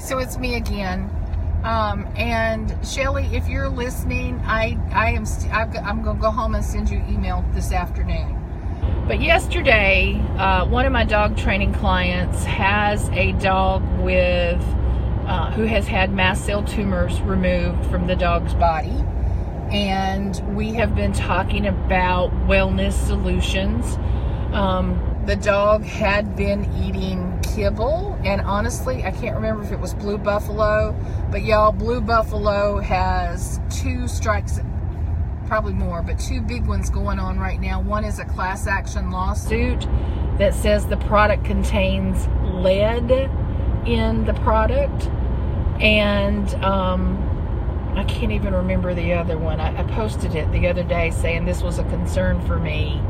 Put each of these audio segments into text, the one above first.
so it's me again. And Shelly, if you're listening, I'm going to go home and send you an email this afternoon. But yesterday, one of my dog training clients has a dog with who has had mast cell tumors removed from the dog's body. And we have been talking about wellness solutions. The dog had been eating kibble, and honestly, I can't remember if it was Blue Buffalo, but y'all, Blue Buffalo has two strikes, probably more, but two big ones going on right now. One is a class action lawsuit that says the product contains lead in the product, and I can't even remember the other one. I posted it the other day saying this was a concern for me.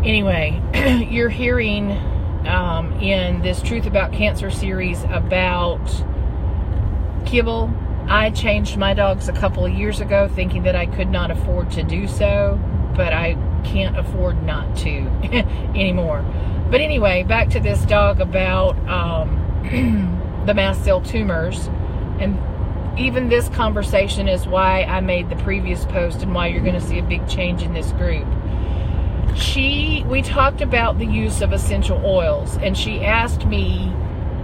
Anyway, you're hearing in this Truth About Cancer series about kibble. I changed my dogs a couple of years ago thinking that I could not afford to do so, but I can't afford not to anymore. But anyway, back to this dog about the mast cell tumors. And even this conversation is why I made the previous post and why you're going to see a big change in this group. We talked about the use of essential oils, and she asked me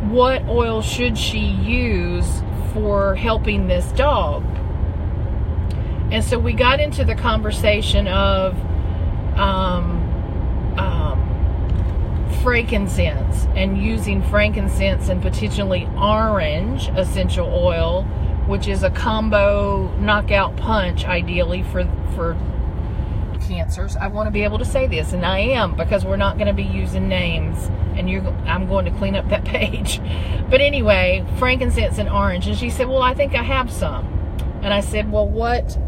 what oil should she use for helping this dog. And so we got into the conversation of frankincense, and using frankincense and potentially orange essential oil, which is a combo knockout punch ideally for cancers. I want to be able to say this, and I am, because we're not going to be using names, and I'm going to clean up that page. But anyway, frankincense and orange. And she said, well, I think I have some. And I said, well, what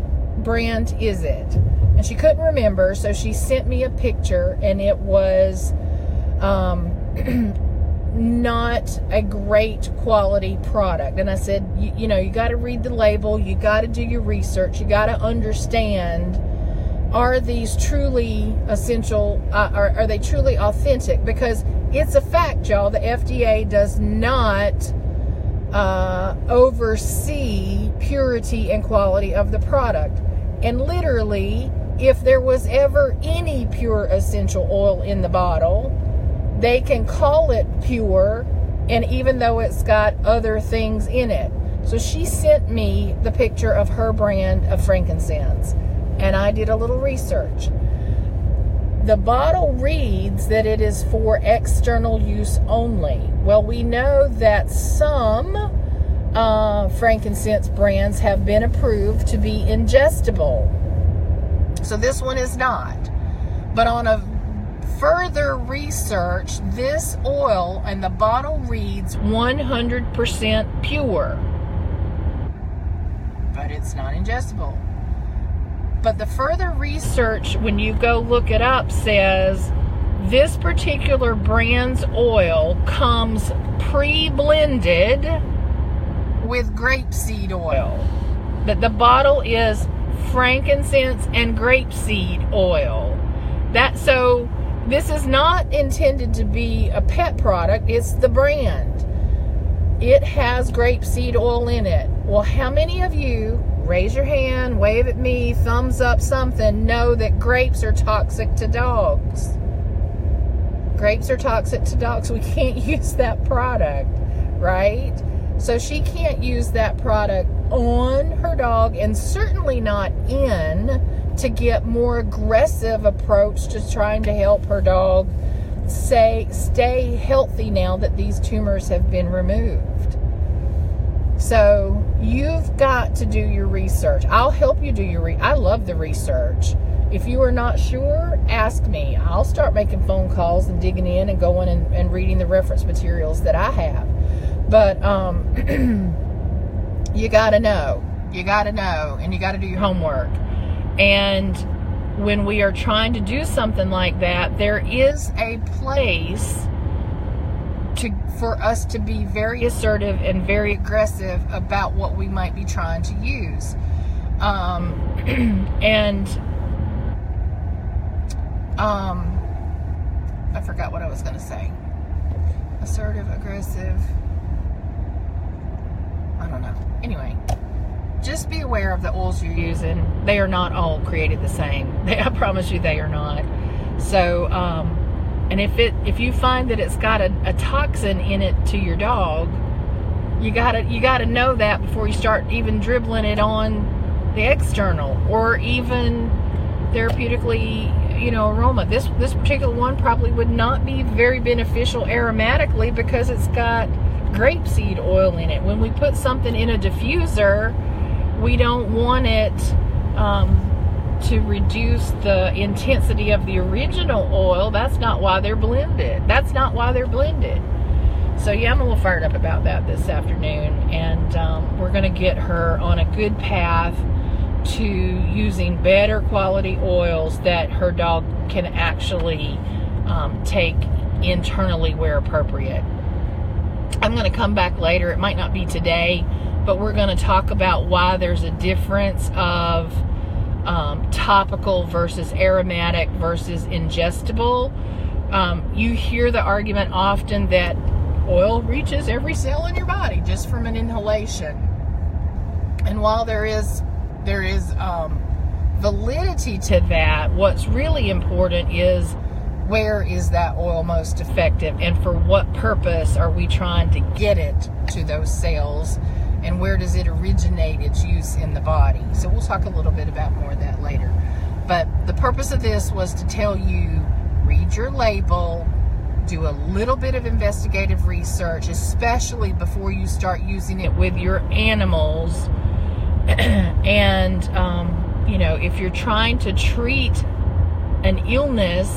brand is it? And she couldn't remember, so she sent me a picture, and it was not a great quality product. And I said, you know, you got to read the label, you got to do your research, you got to understand, are these truly essential, are they truly authentic? Because it's a fact, y'all, the FDA does not oversee purity and quality of the product. And literally, if there was ever any pure essential oil in the bottle, they can call it pure, and even though it's got other things in it. So she sent me the picture of her brand of frankincense, and I did a little research. The bottle reads that it is for external use only. Well, we know that some frankincense brands have been approved to be ingestible. So this one is not. But on a further research, this oil and the bottle reads 100% pure. But it's not ingestible. But the further research, when you go look it up, says this particular brand's oil comes pre-blended with grapeseed oil. That the bottle is frankincense and grapeseed oil. So this is not intended to be a pet product, it's the brand. It has grapeseed oil in it. Well, how many of you, raise your hand, wave at me, thumbs up, something, know that grapes are toxic to dogs? Grapes are toxic to dogs. We can't use that product, right? So she can't use that product on her dog, and certainly not in, to get more aggressive approach to trying to help her dog stay healthy now that these tumors have been removed. So you've got to do your research. I'll help you do your I love the research. If you are not sure, ask me. I'll start making phone calls and digging in and going and reading the reference materials that I have. But you got to know. You got to know, and you got to do your homework. And when we are trying to do something like that, there is a place for us to be very assertive and very aggressive about what we might be trying to use. I forgot what I was going to say. Assertive, aggressive. I don't know. Anyway, just be aware of the oils you're using. They are not all created the same. I promise you they are not. So, and if you find that it's got a toxin in it to your dog, you gotta know that before you start even dribbling it on the external, or even therapeutically, aroma. This particular one probably would not be very beneficial aromatically because it's got grapeseed oil in it. When we put something in a diffuser, we don't want it to reduce the intensity of the original oil. That's not why they're blended. So yeah, I'm a little fired up about that this afternoon, and we're going to get her on a good path to using better quality oils that her dog can actually take internally where appropriate. I'm going to come back later. It might not be today, but we're going to talk about why there's a difference of topical versus aromatic versus ingestible. You hear the argument often that oil reaches every cell in your body just from an inhalation. And while there is validity to that, what's really important is, where is that oil most effective, and for what purpose are we trying to get it to those cells, and where does it originate its use in the body? So we'll talk a little bit about more of that later. But the purpose of this was to tell you, read your label, do a little bit of investigative research, especially before you start using it with your animals. And if you're trying to treat an illness,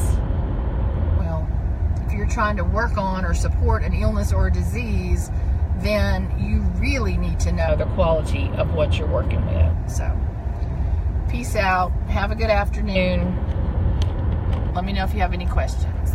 if you're trying to work on or support an illness or a disease, then you really need to know the quality of what you're working with. So, peace out. Have a good afternoon. Let me know if you have any questions.